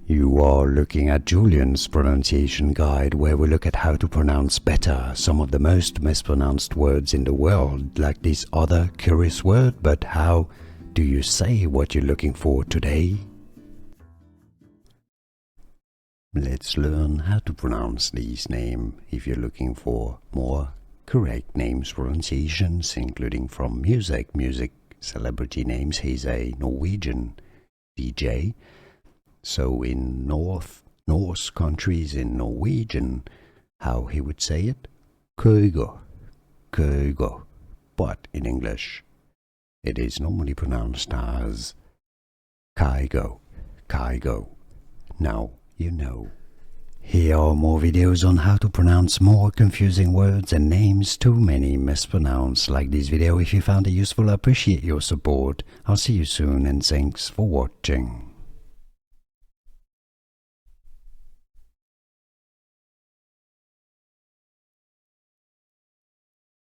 You are looking at Julian's pronunciation guide, where we look at how to pronounce better some of the most mispronounced words in the world, like this other curious word. But how do you say what you're looking for today? Let's learn how to pronounce these names if you're looking for more correct names pronunciations, including from music celebrity names. He's a Norwegian DJ. So in Norse countries, in Norwegian, how he would say it? Kygo, Kygo. But in English, it is normally pronounced as Kygo, Kygo. Now you know. Here are more videos on how to pronounce more confusing words and names too many mispronounced. Like this video if you found it useful. I appreciate your support. I'll see you soon and thanks for watching.